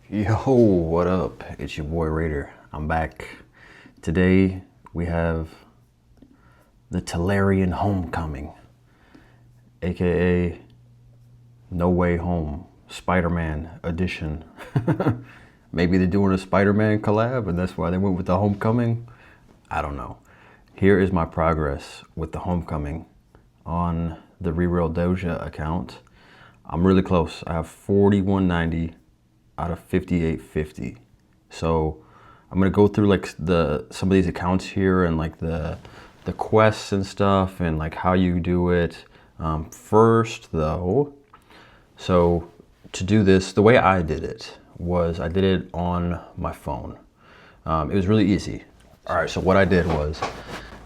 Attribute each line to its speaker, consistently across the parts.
Speaker 1: Yo, what up? It's your boy Raider. I'm back. Today we have the Tellarian Homecoming, aka No Way Home, Spider-Man edition. Maybe they're doing a Spider-Man collab and that's why they went with the Homecoming. I don't know. Here is my progress with the Homecoming on the Reroll Doja account. I'm really close. I have 4190 out of 5850. So I'm gonna go through like some of these accounts here and like the quests and stuff and like how you do it. First though, so to do this, the way I did it was I did it on my phone. It was really easy. All right, so what I did was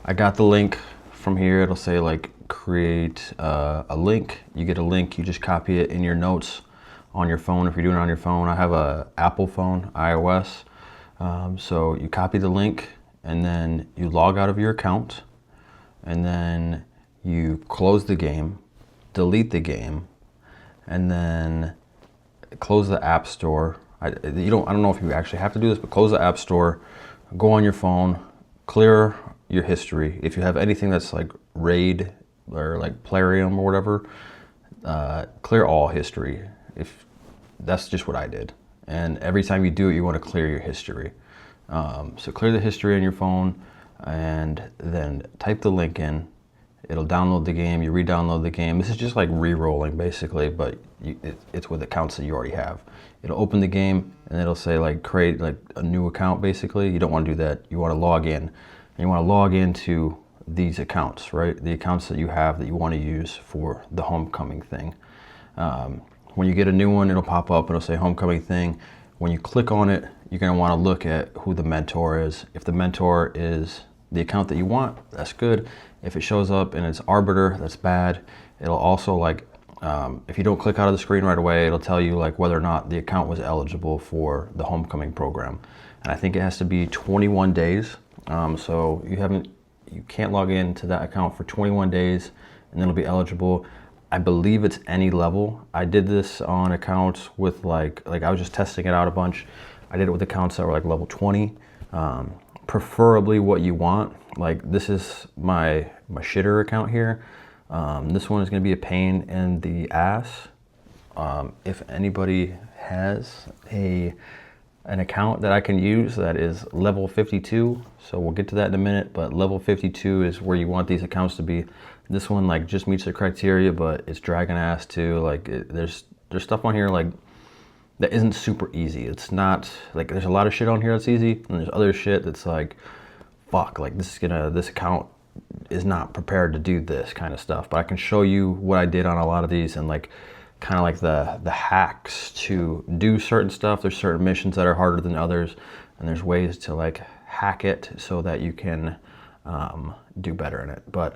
Speaker 1: I got the link from here. It'll say like create a link. You get a link, you just copy it in your notes on your phone. If you're doing it on your phone, I have a Apple phone, iOS. So you copy the link and then you log out of your account and then you close the game, delete the game, and then close the App Store. I don't know if you actually have to do this, but close the App Store, go on your phone, clear your history. If you have anything that's like RAID or like Plarium or whatever, clear all history. If that's just what I did. And every time you do it, you want to clear your history. So clear the history on your phone and then type the link in. It'll download the game, you re-download the game. This is just like re-rolling basically, but it's with accounts that you already have. It'll open the game and it'll say like create like a new account basically. You don't want to do that. You want to log in. And you want to log into these accounts, right? The accounts that you have that you want to use for the Homecoming thing. When you get a new one, it'll pop up, it'll say Homecoming thing. When you click on it, you're gonna wanna look at who the mentor is. If the mentor is the account that you want, that's good. If it shows up and it's Arbiter, that's bad. It'll also like, if you don't click out of the screen right away, it'll tell you like whether or not the account was eligible for the Homecoming program. And I think it has to be 21 days. So you can't log into that account for 21 days and then it'll be eligible. I believe it's any level. I did this on accounts with like I was just testing it out a bunch. I did it with accounts that were like level 20. Preferably what you want. Like this is my shitter account here. This one is gonna be a pain in the ass. If anybody has an account that I can use that is level 52, so we'll get to that in a minute, but level 52 is where you want these accounts to be. This one like just meets the criteria, but it's dragging ass too. Like there's stuff on here like that isn't super easy. It's not like there's a lot of shit on here that's easy, and there's other shit that's like, fuck, like this account is not prepared to do this kind of stuff. But I can show you what I did on a lot of these and like kind of like the hacks to do certain stuff. There's certain missions that are harder than others, and there's ways to like hack it so that you can do better in it. But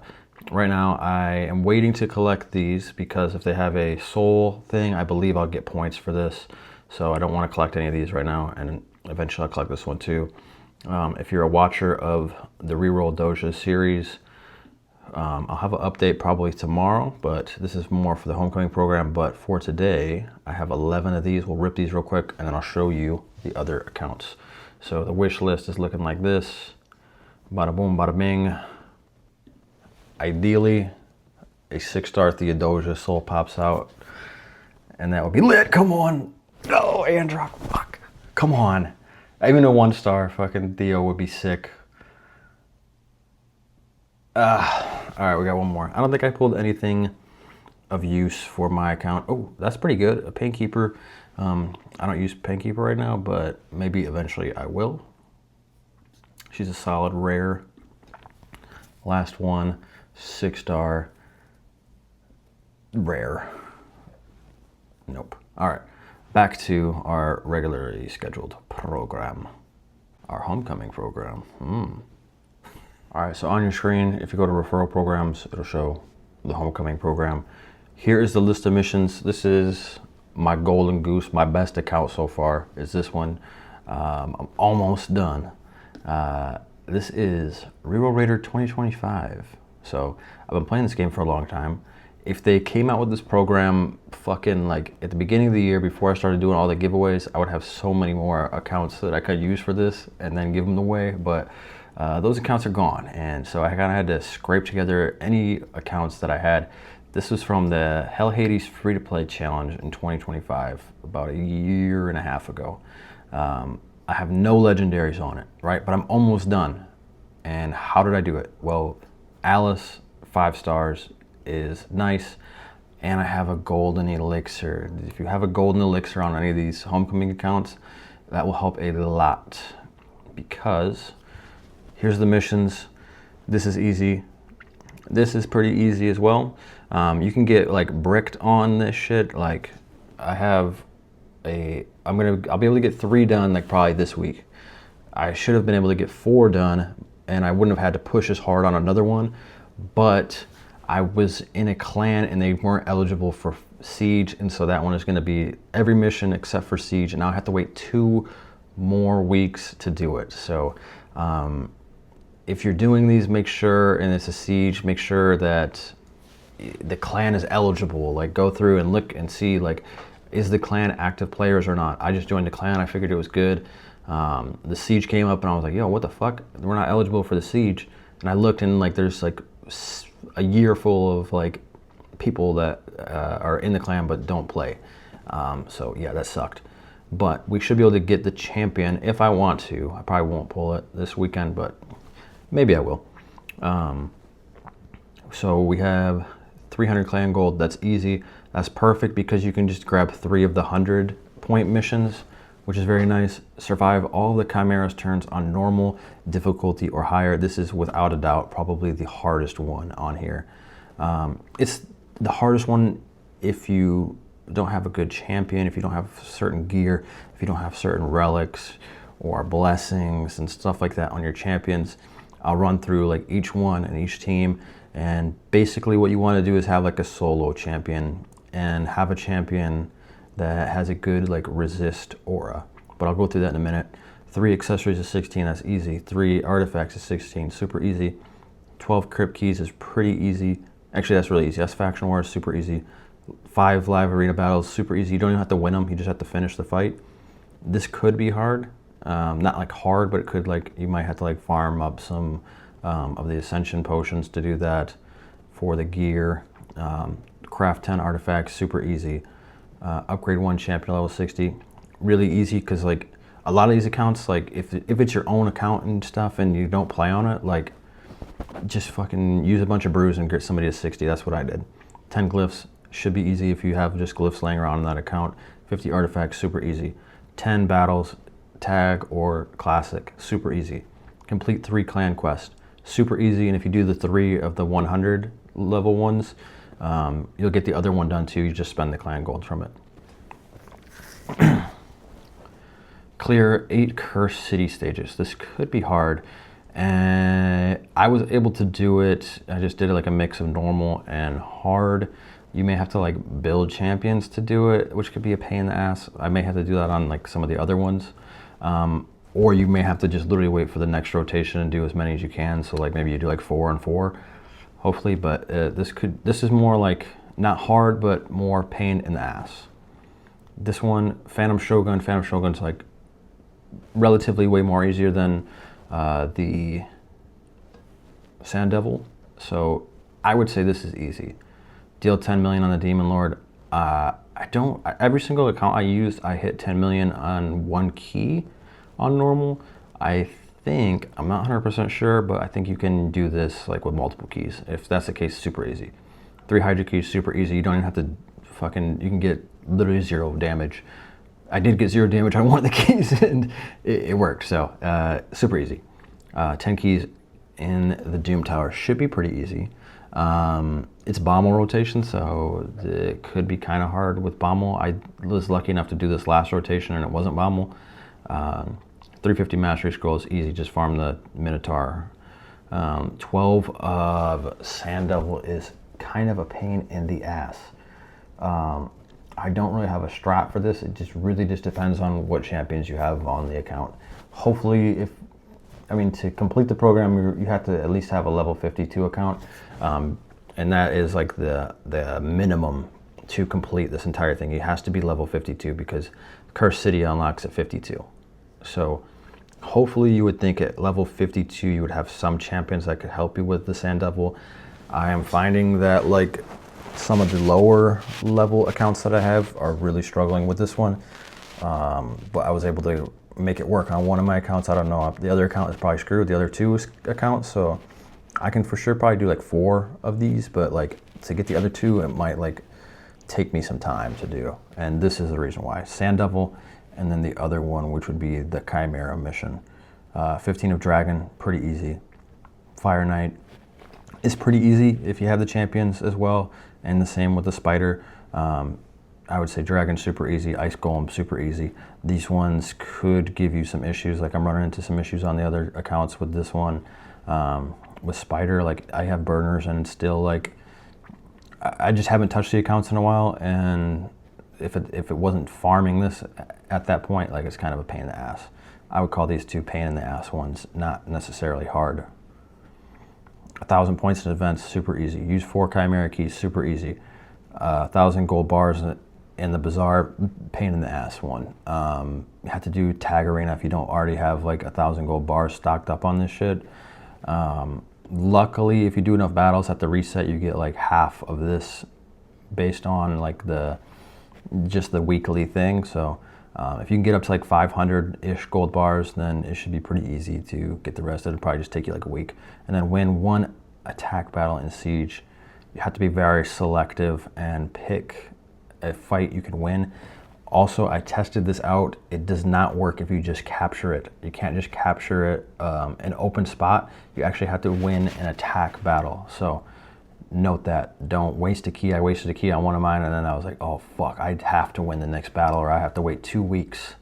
Speaker 1: right now I am waiting to collect these because if they have a soul thing, I believe I'll get points for this. So I don't want to collect any of these right now, and eventually I'll collect this one too. If you're a watcher of the Reroll Doja series, I'll have an update probably tomorrow, but this is more for the Homecoming program. But for today, I have 11 of these. We'll rip these real quick and then I'll show you the other accounts. So the wish list is looking like this. Bada boom, bada bing. Ideally, a 6-star Theodosia soul pops out and that would be lit. Come on. No, Androck, fuck. Come on. Even a 1-star fucking Theo would be sick. All right, we got one more. I don't think I pulled anything of use for my account. Oh, that's pretty good. A Painkeeper. I don't use Painkeeper right now, but maybe eventually I will. She's a solid rare. Last one, 6-star rare. Nope. All right, back to our regularly scheduled program, our Homecoming program. All right, so on your screen, if you go to referral programs, it'll show the Homecoming program. Here is the list of missions. This is my golden goose, my best account so far is this one. I'm almost done. This is Reroll Raider 2025. So I've been playing this game for a long time. If they came out with this program fucking like at the beginning of the year before I started doing all the giveaways, I would have so many more accounts that I could use for this and then give them away. But those accounts are gone, and so I kind of had to scrape together any accounts that I had. This was from the Hell Hades free-to-play challenge in 2025, about a year and a half ago. I have no legendaries on it, right? But I'm almost done. And how did I do it? Well, Alice, 5 stars, is nice. And I have a golden elixir. If you have a golden elixir on any of these homecoming accounts, that will help a lot. Because here's the missions. This is easy. This is pretty easy as well. You can get like bricked on this shit. Like I have I'll be able to get 3 done like probably this week. I should have been able to get 4 done, and I wouldn't have had to push as hard on another one, but I was in a clan and they weren't eligible for Siege, and so that one is going to be every mission except for Siege, and I'll have to wait 2 more weeks to do it. So if you're doing these, make sure, and it's a Siege, make sure that the clan is eligible. Like go through and look and see, like, is the clan active players or not? I just joined the clan. I figured it was good. The Siege came up and I was like, yo, what the fuck? We're not eligible for the Siege. And I looked and like there's like a year full of like people that are in the clan but don't play. So yeah, that sucked. But we should be able to get the champion if I want to. I probably won't pull it this weekend, but maybe I will. So we have 300 clan gold. That's easy. That's perfect because you can just grab 3 of the 100-point missions, which is very nice. Survive all the Chimera's turns on normal difficulty or higher. This is without a doubt probably the hardest one on here. It's the hardest one if you don't have a good champion, if you don't have certain gear, if you don't have certain relics or blessings and stuff like that on your champions. I'll run through like each one and each team, and basically what you want to do is have like a solo champion and have a champion that has a good like resist aura. But I'll go through that in a minute. 3 accessories is 16, that's easy. 3 artifacts is 16, super easy. 12 crypt keys is pretty easy. Actually, that's really easy. That's faction wars, super easy. 5 live arena battles, super easy. You don't even have to win them, you just have to finish the fight. This could be hard. Not like hard, but it could like, you might have to like farm up some of the ascension potions to do that for the gear. Craft 10 artifacts, super easy. Upgrade 1 champion level 60, really easy because like a lot of these accounts, like if it's your own account and stuff and you don't play on it, like just fucking use a bunch of brews and get somebody to 60. That's what I did. 10 glyphs should be easy if you have just glyphs laying around in that account. 50 artifacts, super easy. 10 battles, tag or classic, super easy. Complete 3 clan quests, super easy. And if you do the 3 of the 100 level ones, you'll get the other one done too. You just spend the clan gold from it. Clear 8 cursed city stages. This could be hard, and I was able to do it. I just did it like a mix of normal and hard. You may have to like build champions to do it, which could be a pain in the ass. I may have to do that on like some of the other ones, or you may have to just literally wait for the next rotation and do as many as you can. So like maybe you do like 4 and 4. Hopefully, but this is more like not hard, but more pain in the ass. This one, Phantom Shogun's like relatively way more easier than the Sand Devil. So I would say this is easy. Deal 10 million on the Demon Lord. Every single account I used, I hit 10 million on 1 key on normal. I'm not 100% sure, but I think you can do this like with multiple keys. If that's the case, super easy. 3 Hydra keys, super easy. You don't even have to you can get literally 0 damage. I did get 0 damage on one of the keys and it worked, so super easy. 10 keys in the Doom Tower should be pretty easy. It's Bommel rotation, so it could be kind of hard with Bommel. I was lucky enough to do this last rotation and it wasn't Bommel. 350 Mastery Scrolls, easy, just farm the Minotaur. 12 of Sand Devil is kind of a pain in the ass. I don't really have a strat for this. It just really depends on what champions you have on the account. Hopefully, to complete the program, you have to at least have a level 52 account. and that is like the minimum to complete this entire thing. He has to be level 52 because Cursed City unlocks at 52. So hopefully you would think at level 52 you would have some champions that could help you with the Sand Devil. I am finding that like some of the lower level accounts that I have are really struggling with this one. But I was able to make it work on one of my accounts. I don't know, the other account is probably screwed, the other two accounts, so I can for sure probably do like 4 of these, but like to get the other 2, it might like take me some time to do. And this is the reason why. Sand Devil, and then the other one, which would be the Chimera mission. 15 of Dragon, pretty easy. Fire Knight is pretty easy if you have the champions as well, and the same with the Spider. I would say Dragon super easy, Ice Golem super easy. These ones could give you some issues, like I'm running into some issues on the other accounts with this one. With Spider, like I have burners and it's still like, I just haven't touched the accounts in a while, and if it wasn't farming this at that point, like it's kind of a pain in the ass. I would call these 2 pain in the ass ones, not necessarily hard. 1,000 points in events, super easy. Use 4 Chimera keys, super easy. 1,000 gold bars in the Bazaar, pain in the ass one. You have to do Tag Arena if you don't already have like 1,000 gold bars stocked up on this shit. Luckily, if you do enough battles at the reset, you get like half of this based on like just the weekly thing. So if you can get up to like 500-ish gold bars, then it should be pretty easy to get the rest. It'll probably just take you like a week. And then win 1 attack battle in Siege. You have to be very selective and pick a fight you can win. Also, I tested this out. It does not work if you just capture it. You can't just capture it an open spot. You actually have to win an attack battle. So note that. Don't waste a key. I wasted a key on one of mine, and then I was like, oh fuck, I'd have to win the next battle, or I have to wait 2 weeks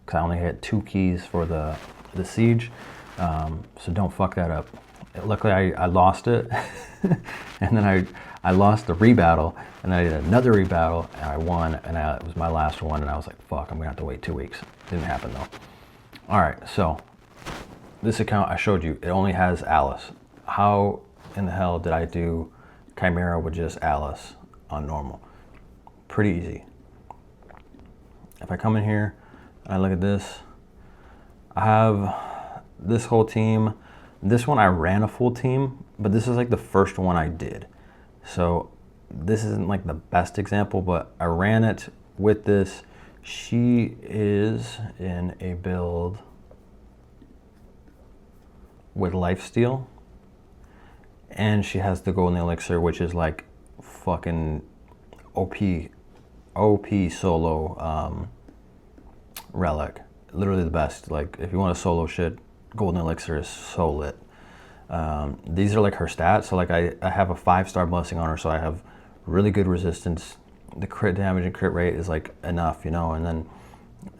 Speaker 1: because I only had 2 keys for the Siege. So don't fuck that up. Luckily, I lost it, and then I lost the rebattle, and then I did another rebattle, and I won, and it was my last one, and I was like, fuck, I'm gonna have to wait 2 weeks. Didn't happen though. All right, so this account I showed you, it only has Alice. How in the hell did I do Chimera with just Alice on normal? Pretty easy. If I come in here and I look at this, I have this whole team. This one I ran a full team, but this is like the first one I did. So this isn't like the best example, but I ran it with this. She is in a build with Lifesteal, and she has the Golden Elixir, which is like fucking OP solo relic. Literally the best. Like if you want to solo shit, Golden Elixir is so lit. These are like her stats. So like I have a 5-star blessing on her, so I have really good resistance. The crit damage and crit rate is like enough, you know, and then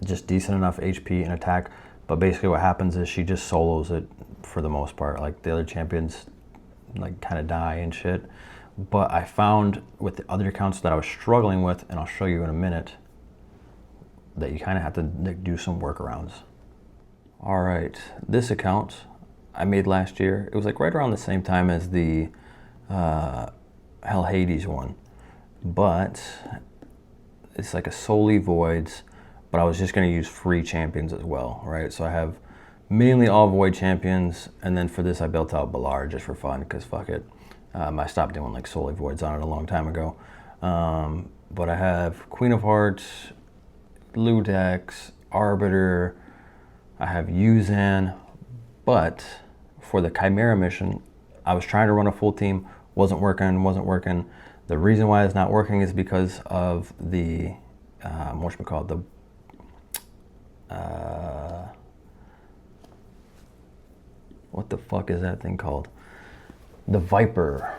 Speaker 1: just decent enough HP and attack. But basically what happens is she just solos it for the most part. Like the other champions like kind of die and shit. But I found with the other accounts that I was struggling with, and I'll show you in a minute, that you kind of have to do some workarounds. All right, this account I made last year. It was like right around the same time as the Hell Hades one, but it's like a solely Voids, but I was just gonna use free champions as well, right? So I have mainly all Void champions, and then for this I built out Balar just for fun, because fuck it. I stopped doing like solely Voids on it a long time ago. But I have Queen of Hearts, Ludex, Arbiter, I have Yuzan, but for the Chimera mission, I was trying to run a full team, wasn't working. The reason why it's not working is because of the, whatchamacallit, what the fuck is that thing called? The Viper.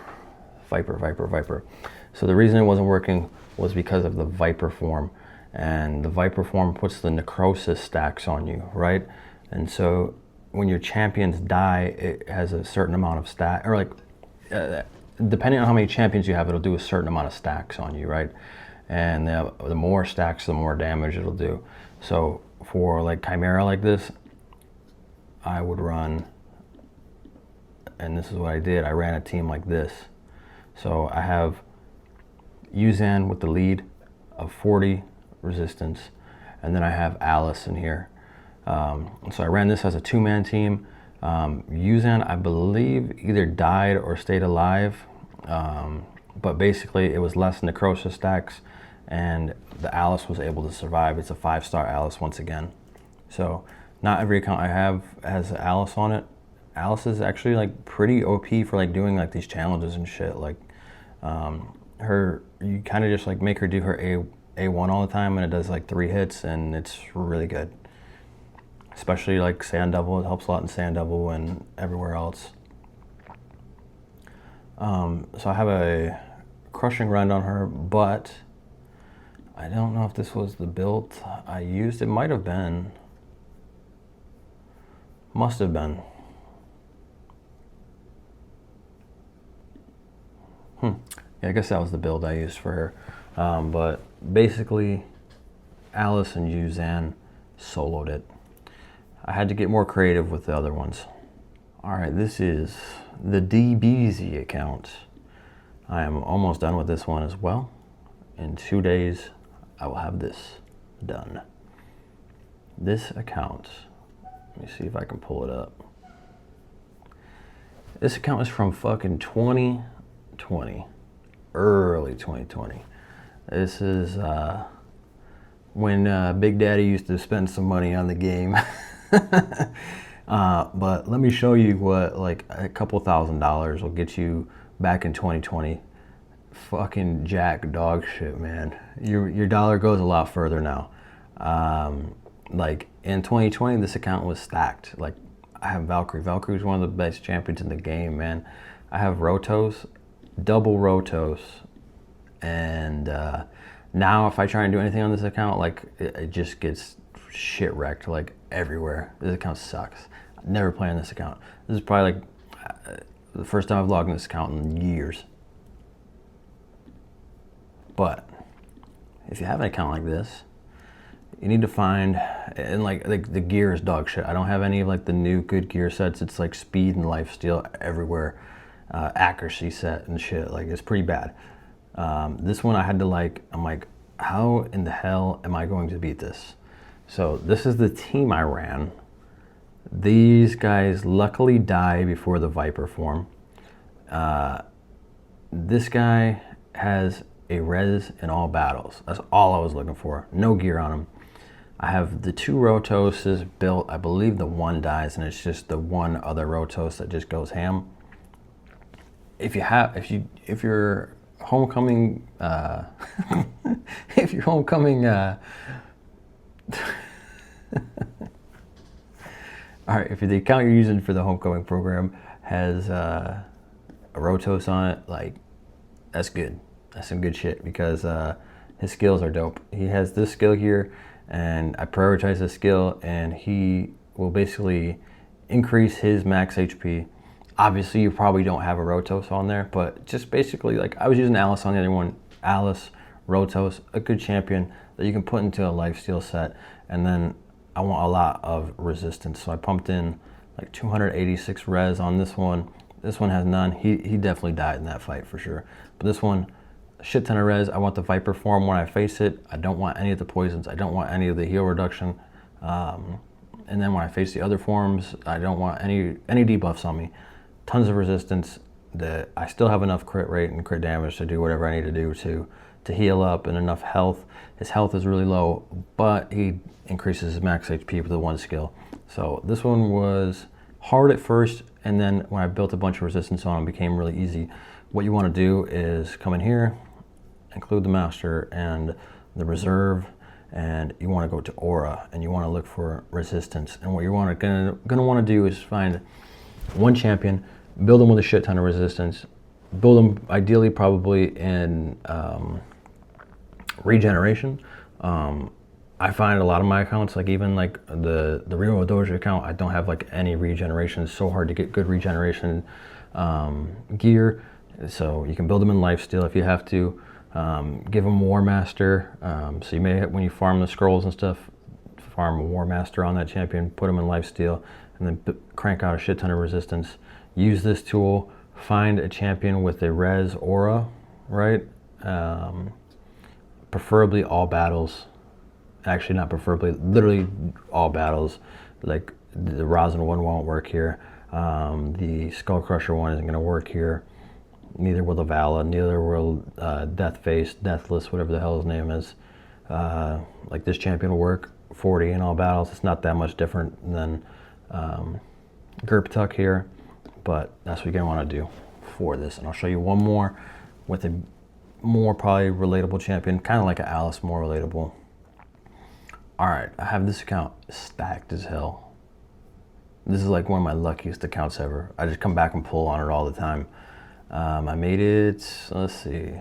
Speaker 1: So the reason it wasn't working was because of the Viper form. And the Viper form puts the necrosis stacks on you, right? And so when your champions die, it has a certain amount of stack, or like, depending on how many champions you have, it'll do a certain amount of stacks on you, right? And the more stacks, the more damage it'll do. So for like Chimera like this, I would run, and this is what I did, I ran a team like this. So I have Yuzan with the lead of 40 resistance, and then I have Alice in here. So I ran this as a 2-man team. Yuzan, I believe, either died or stayed alive, but basically it was less Necrosis stacks, and the Alice was able to survive. It's a 5-star Alice once again. So not every account I have has Alice on it. Alice is actually like pretty OP for like doing like these challenges and shit. Like you kind of just like make her do her A1 all the time, and it does like 3 hits, and it's really good. Especially like Sand Devil, it helps a lot in Sand Devil and everywhere else. So I have a Crushing Rend on her, but I don't know if this was the build I used. It might have been. Must have been. Yeah, I guess that was the build I used for her. But basically, Alice and Yuzan soloed it. I had to get more creative with the other ones. Alright, this is the DBZ account. I am almost done with this one as well. In 2 days, I will have this done. This account, let me see if I can pull it up. This account is from fucking 2020, early 2020. This is when Big Daddy used to spend some money on the game. But let me show you what like a couple $1,000s will get you back in 2020. Fucking jack dog shit, man. Your dollar goes a lot further now. Like in 2020, this account was stacked. Like I have Valkyrie. Valkyrie's one of the best champions in the game, man. I have Rotos, double Rotos, and now if I try and do anything on this account, like it just gets shit wrecked like everywhere. This account sucks. I never play on this account. This is probably like the first time I've logged in this account in years. But if you have an account like this, you need to find, and like the gear is dog shit. I don't have any of like the new good gear sets. It's like speed and lifesteal everywhere, accuracy set and shit. Like it's pretty bad. This one I had to like, I'm like, how in the hell am I going to beat this? So this is the team I ran. These guys luckily die before the Viper form. This guy has a res in all battles. That's all I was looking for. No gear on him. I have the 2 Rotoses built. I believe the one dies, and it's just the one other Rotos that just goes ham. If your homecoming, if your homecoming, all right, if the account you're using for the homecoming program has a Rotos on it, like that's good. That's some good shit because his skills are dope. He has this skill here, and I prioritize this skill, and he will basically increase his max HP. Obviously, you probably don't have a Rotos on there, but just basically, like I was using Alice on the other one. Alice, Rotos, a good champion that you can put into a lifesteal set, and then I want a lot of resistance, so I pumped in like 286 res on this one. This one has none. He definitely died in that fight for sure. But this one, a shit ton of res. I want the Viper form when I face it. I don't want any of the poisons. I don't want any of the heal reduction. And then when I face the other forms, I don't want any debuffs on me. Tons of resistance. I still have enough crit rate and crit damage to do whatever I need to do to heal up, and enough health. His health is really low, but he increases his max HP with the one skill. So this one was hard at first, and then when I built a bunch of resistance on him, it became really easy. What you want to do is come in here, include the master and the reserve, and you want to go to aura, and you want to look for resistance. And what you're gonna want to do is find one champion, build them with a shit ton of resistance, build them ideally probably in regeneration. I find a lot of my accounts, like even like the Rio Doja account, I don't have like any regeneration. It's so hard to get good regeneration gear. So you can build them in lifesteal if you have to. Give them War Master. So you may, when you farm the scrolls and stuff, farm a War Master on that champion, put them in lifesteal, and then crank out a shit ton of resistance. Use this tool find a champion with a res aura, right? Preferably all battles. Actually, not preferably, literally all battles. Like the Rosin one won't work here. The Skull Crusher one isn't going to work here. Neither will the Vala, neither will Deathface, Deathless, whatever the hell his name is. Like this champion will work 40 in all battles. It's not that much different than Gerptuck here, but that's what you're gonna want to do for this. And I'll show you one more with a more probably relatable champion, kind of like an Alice, more relatable. All right, I have this account stacked as hell. This is like one of my luckiest accounts ever. I just come back and pull on it all the time. I made it, let's see,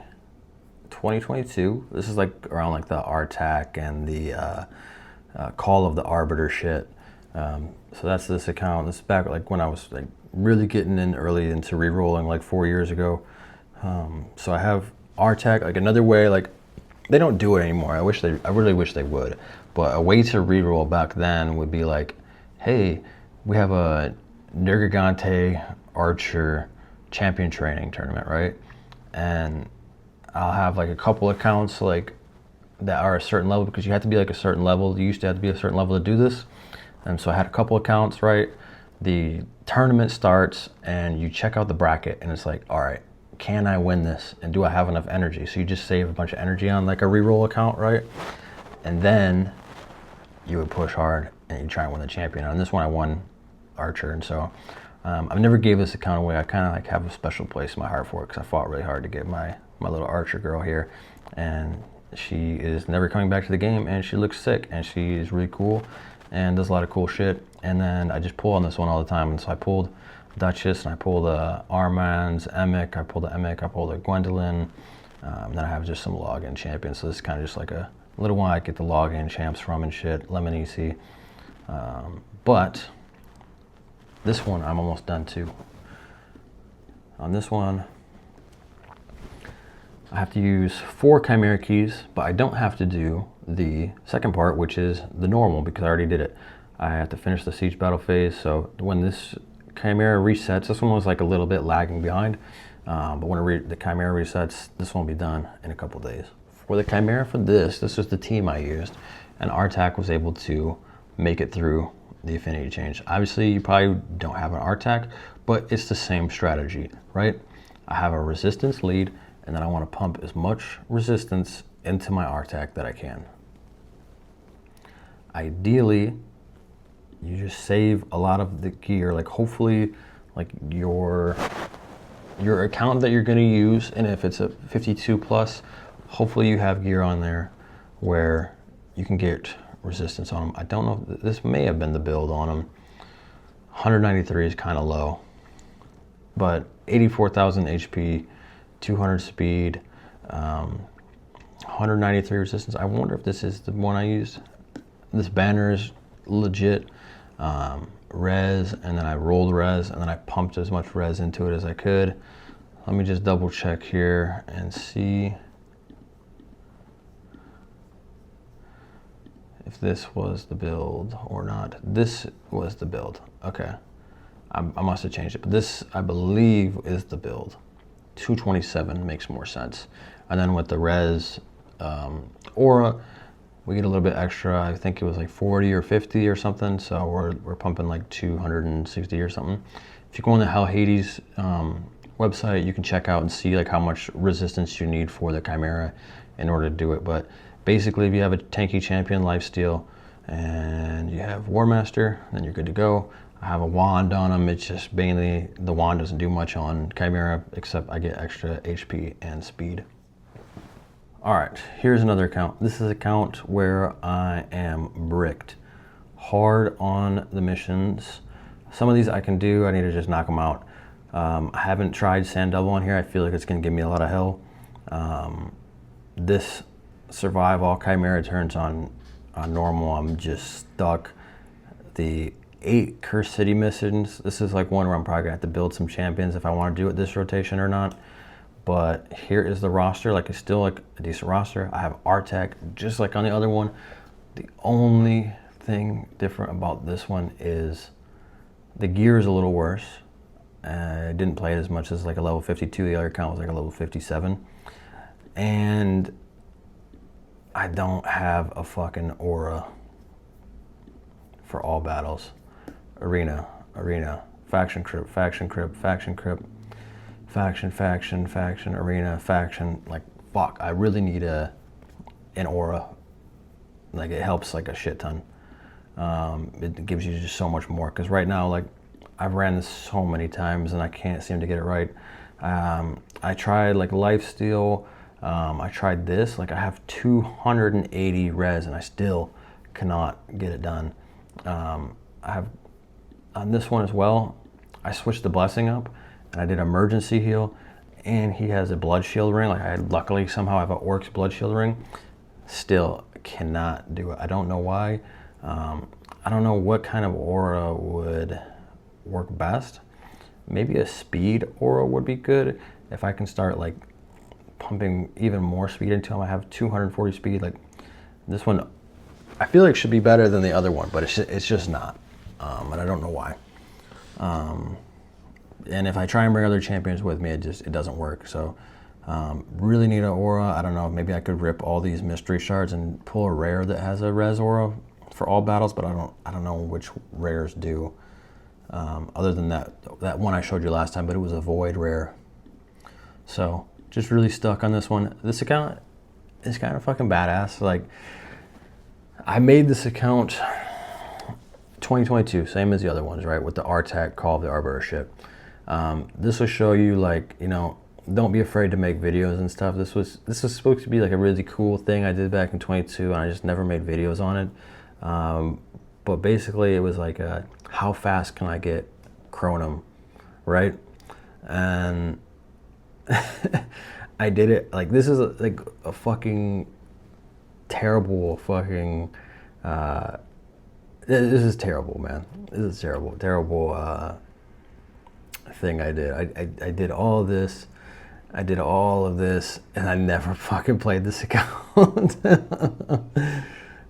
Speaker 1: 2022. This is like around like the RTAC and the Call of the Arbiter shit. So that's this account. This is back like when I was like really getting in early into re-rolling like 4 years ago. So I have RTAC, like another way, like they don't do it anymore. I really wish they would. But a way to re-roll back then would be like, hey, we have a Nergigante Archer champion training tournament, right? And I'll have like a couple accounts like that are a certain level, because you have to be like a certain level. You used to have to be a certain level to do this. And so I had a couple accounts, right? The tournament starts and you check out the bracket and it's like, all right, can I win this? And do I have enough energy? So you just save a bunch of energy on like a reroll account, right? And then you would push hard and you try and win the champion. On this one I won Archer, and so I've never gave this account away. I kind of like have a special place in my heart for it because I fought really hard to get my little Archer girl here, and she is never coming back to the game, and she looks sick, and she is really cool and does a lot of cool shit. And then I just pull on this one all the time, and so I pulled Duchess, and I pulled Armand's Emic, I pulled the Emic, I pulled a Gwendolyn, and then I have just some login champions. So this is kind of just like a little one I get the login champs from and shit, Lemon but this one I'm almost done too. On this one, I have to use 4 Chimera keys, but I don't have to do the second part, which is the normal, because I already did it. I have to finish the siege battle phase, so when this Chimera resets, this one was like a little bit lagging behind, but when the Chimera resets, this one will be done in a couple days. For the Chimera for this was the team I used, and RTAC was able to make it through the affinity change. Obviously, you probably don't have an RTAC, but it's the same strategy, right? I have a resistance lead, and then I want to pump as much resistance into my RTAC that I can. Ideally, you just save a lot of the gear, like hopefully like your account that you're going to use, and if it's a 52 plus, hopefully you have gear on there where you can get resistance on them. I don't know, this may have been the build on them. 193 is kind of low, but 84,000 HP, 200 speed, 193 resistance. I wonder if this is the one I used. This banner is legit. Res, and then I rolled res, and then I pumped as much res into it as I could. Let me just double check here and see if this was the build or not. This was the build. Okay, I must have changed it, but this I believe is the build. 227 makes more sense. And then with the res aura, we get a little bit extra. I think it was like 40 or 50 or something. So we're pumping like 260 or something. If you go on the Hell Hades website, you can check out and see like how much resistance you need for the Chimera in order to do it. But basically, if you have a tanky champion lifesteal and you have War Master, then you're good to go. I have a wand on them. It's just mainly the wand doesn't do much on Chimera, except I get extra HP and speed. All right, here's another account. This is an account where I am bricked hard on the missions. Some of these I can do. I need to just knock them out. I haven't tried Sand Double on here. I feel like it's going to give me a lot of hell. This survive all Chimera turns on normal. I'm just stuck. The 8 Cursed City missions. This is like one where I'm probably going to have to build some champions if I want to do it this rotation or not. But here is the roster. Like, it's still like a decent roster. I have RTAC just like on the other one. The only thing different about this one is the gear is a little worse. I didn't play it as much as like a level 52. The other account was like a level 57. And I don't have a fucking aura for all battles. Arena, faction crypt, faction, arena, faction. Like, fuck, I really need an aura. Like, it helps like a shit ton. It gives you just so much more. Because right now, like, I've ran this so many times and I can't seem to get it right. I tried like lifesteal. I tried this. Like, I have 280 res and I still cannot get it done. I have on this one as well. I switched the blessing up and I did emergency heal. And he has a blood shield ring. Like, I luckily somehow have an Orcs blood shield ring. Still cannot do it. I don't know why. I don't know what kind of aura would work best. Maybe a speed aura would be good. If I can start like pumping even more speed into him. I have 240 speed. Like, this one, I feel like should be better than the other one, but it's just not. And I don't know why. And if I try and bring other champions with me, it doesn't work. So really need an aura. I don't know, maybe I could rip all these mystery shards and pull a rare that has a res aura for all battles, but I don't know which rares do. Other than that one I showed you last time, but it was a void rare. So just really stuck on this one. This account is kind of fucking badass. Like, I made this account 2022, same as the other ones, right? With the RTAC Call of the Arbiter shit. This will show you, like, you know, don't be afraid to make videos and stuff. This was supposed to be like a really cool thing I did back in 22, and I just never made videos on it. But basically it was like, how fast can I get Chronum, right? And I did it, like, this is like a fucking terrible fucking, this is terrible, man. This is terrible thing I did. I did all of this. I did all of this, and I never fucking played this account.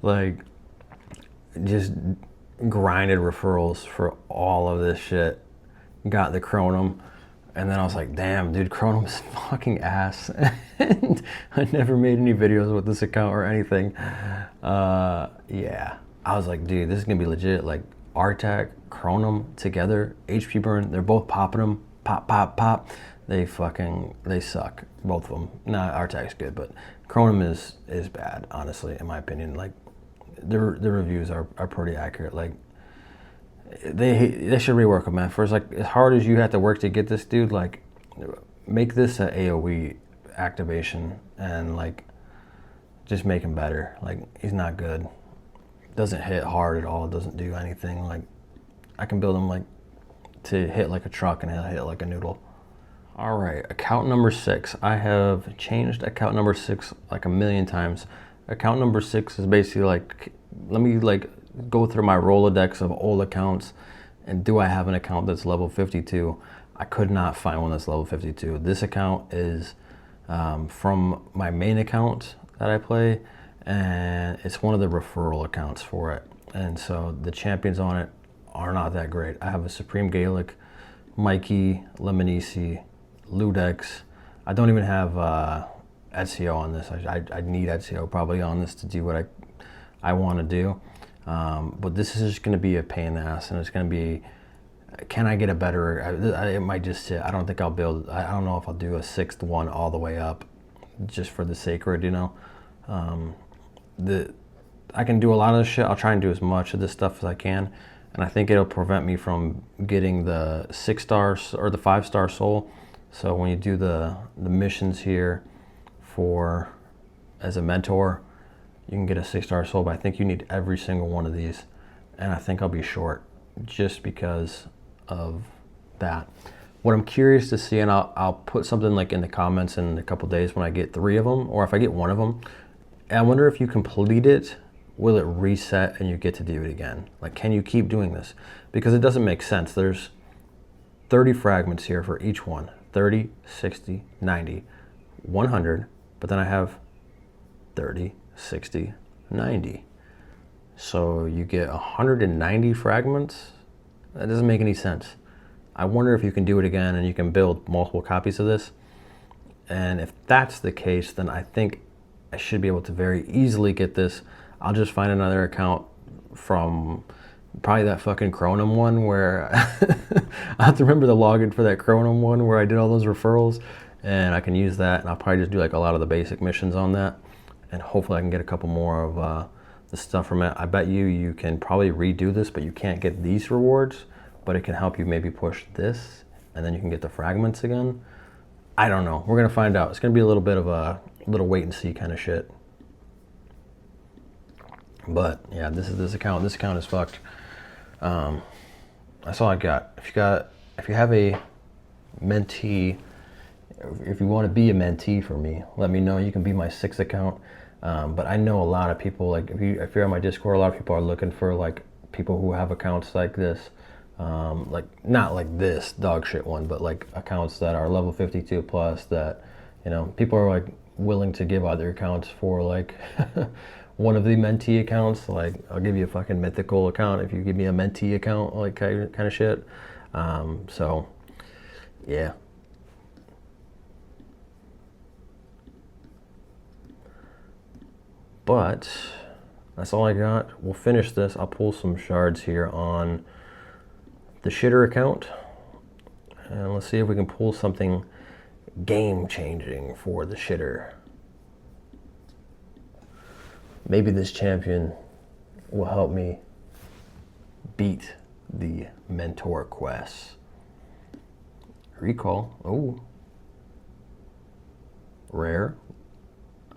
Speaker 1: Like, just grinded referrals for all of this shit. Got the Chronum, and then I was like, damn, dude, Chronum's fucking ass. And I never made any videos with this account or anything. Yeah. I was like, dude, this is gonna be legit. Like, RTAC, Chronum together, HP burn, they're both popping them. Pop, pop, pop. They suck, both of them. Nah, RTAC's good, but Chronum is bad, honestly, in my opinion. Like, the reviews are pretty accurate. Like, they should rework them, man. First, like, as hard as you have to work to get this dude, like, make this an AoE activation and, like, just make him better. Like, he's not good. Doesn't hit hard at all. Doesn't do anything. Like, I can build him, like, to hit like a truck and he'll hit like a noodle. All right, account number 6. I have changed account number 6 like a million times. Account number 6 is basically like, let me like go through my Rolodex of old accounts, and do I have an account that's level 52? I could not find one that's level 52. This account is from my main account that I play, and it's one of the referral accounts for it. And so the champions on it are not that great. I have a Supreme Gaelic, Mikey, Lemonisi, Ludex. I don't even have Ezio on this. I need Ezio probably on this to do what I want to do. But this is just going to be a pain in the ass, and it's going to be, can I get a better, it might just sit. I don't think I'll build, I don't know if I'll do a 6th one all the way up just for the sacred, you know. I can do a lot of this shit. I'll try and do as much of this stuff as I can, and I think it'll prevent me from getting the 6-star or the 5-star soul. So when you do the missions here for as a mentor, you can get a 6-star soul, but I think you need every single one of these, and I think I'll be short just because of that. What I'm curious to see, and I'll put something like in the comments in a couple days when I get 3 of them, or if I get 1 of them, and I wonder if you complete it, will it reset and you get to do it again? Like, can you keep doing this? Because it doesn't make sense. There's 30 fragments here for each one. 30, 60, 90, 100, but then I have 30, 60, 90. So you get 190 fragments? That doesn't make any sense. I wonder if you can do it again and you can build multiple copies of this. And if that's the case, then I think I should be able to very easily get this. I'll just find another account from probably that fucking Chronom one where I have to remember the login for that Chronom one where I did all those referrals, and I can use that, and I'll probably just do like a lot of the basic missions on that, and hopefully I can get a couple more of the stuff from it. I bet you can probably redo this, but you can't get these rewards, but it can help you maybe push this, and then you can get the fragments again. I don't know. We're gonna find out. It's gonna be a little bit of a little wait and see kind of shit. But yeah, this is this account. This account is fucked. That's all I got. If you have a mentee, if you want to be a mentee for me, let me know. You can be my 6th account. But I know a lot of people, like if you're on my Discord, a lot of people are looking for like people who have accounts like this. Like not like this dog shit one, but like accounts that are level 52 plus that, you know, people are like willing to give other accounts for like one of the mentee accounts. Like I'll give you a fucking mythical account if you give me a mentee account, like kind of shit. So yeah. But that's all I got. We'll finish this. I'll pull some shards here on the shitter account, and let's see if we can pull something game changing for the shitter. Maybe this champion will help me beat the mentor quest. Recall. Oh, rare.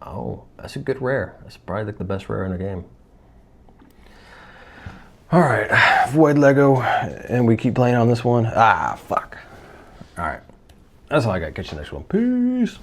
Speaker 1: Oh, that's a good rare. That's probably like the best rare in the game. All right, Void Lego, and we keep playing on this one. Ah, fuck. All right, that's all I got. Catch you next one. Peace.